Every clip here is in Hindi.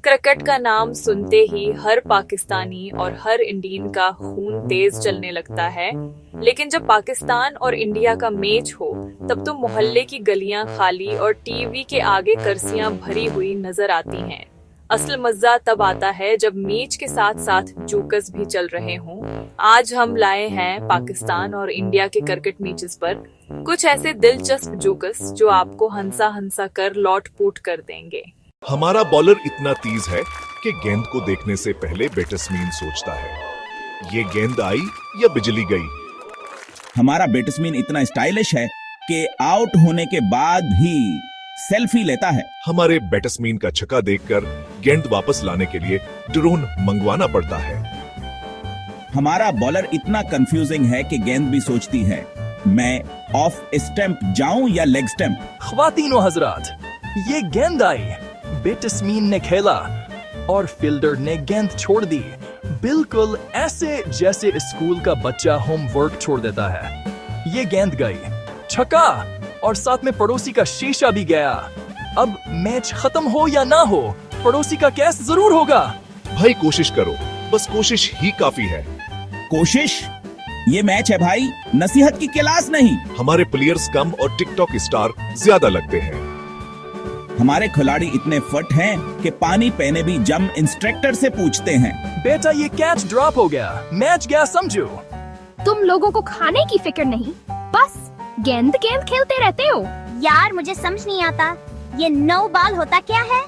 क्रिकेट का नाम सुनते ही हर पाकिस्तानी और हर इंडियन का खून तेज चलने लगता है। लेकिन जब पाकिस्तान और इंडिया का मैच हो तब तो मोहल्ले की गलियां खाली और टीवी के आगे कुर्सियां भरी हुई नजर आती हैं। असल मजा तब आता है जब मैच के साथ साथ जोकस भी चल रहे हों। आज हम लाए हैं पाकिस्तान और इंडिया के क्रिकेट मैचेस पर कुछ ऐसे दिलचस्प जोकस जो आपको हंसा हंसा कर लौट पोट कर देंगे। हमारा बॉलर इतना तेज है कि गेंद को देखने से पहले बैट्समैन सोचता है, ये गेंद आई या बिजली गई। हमारा बैट्समैन इतना स्टाइलिश है कि आउट होने के बाद भी सेल्फी लेता है। हमारे बैट्समैन का छक्का देखकर गेंद वापस लाने के लिए ड्रोन मंगवाना पड़ता है। हमारा बॉलर इतना कंफ्यूजिंग है कि गेंद भी सोचती है, मैं ऑफ स्टंप जाऊं या लेग स्टंप। ख्वातीन व हजरात, ये गेंद आई, बैट्समैन ने खेला और फील्डर ने गेंद छोड़ दी। बिल्कुल ऐसे जैसे स्कूल का बच्चा होमवर्क छोड़ देता है। ये गेंद गई, छक्का, और साथ में पड़ोसी का शीशा भी गया। अब मैच खत्म हो या ना हो, पड़ोसी का कैच जरूर होगा। भाई कोशिश करो, बस कोशिश ही काफी है। कोशिश? ये मैच है भाई, नसीहत की क्लास नहीं। हमारे प्लेयर्स कम और टिकटॉक स्टार ज्यादा लगते हैं। हमारे खिलाड़ी इतने फट हैं कि पानी पीने भी जम इंस्ट्रक्टर से पूछते हैं। बेटा ये कैच ड्रॉप हो गया, मैच गया समझो। तुम लोगों को खाने की फिक्र नहीं, बस गेंद गेंद खेलते रहते हो। यार मुझे समझ नहीं आता, ये नो बॉल होता क्या है?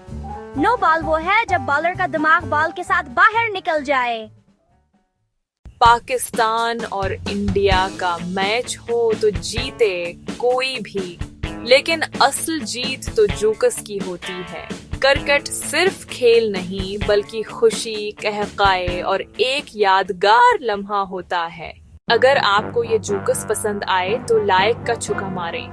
नो बॉल वो है जब बॉलर का दिमाग बॉल के साथ बाहर निकल जाए। पाकिस्तान और इंडिया का मैच हो तो जीते कोई भी, लेकिन असल जीत तो जोकस की होती है। क्रिकेट सिर्फ खेल नहीं बल्कि खुशी, कहकाए और एक यादगार लम्हा होता है। अगर आपको ये जोकस पसंद आए तो लाइक का छुका मारें,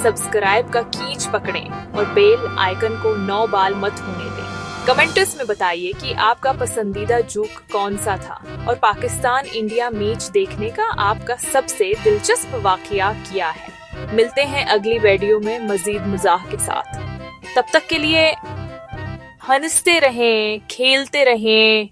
सब्सक्राइब का कीच पकड़ें और बेल आइकन को 9 बाल मत होने दें। कमेंट्स में बताइए कि आपका पसंदीदा जोक कौन सा था और पाकिस्तान इंडिया मैच देखने का आपका सबसे दिलचस्प वाकया क्या है। मिलते हैं अगली वीडियो में मजीद मजाक के साथ। तब तक के लिए हंसते रहें, खेलते रहें।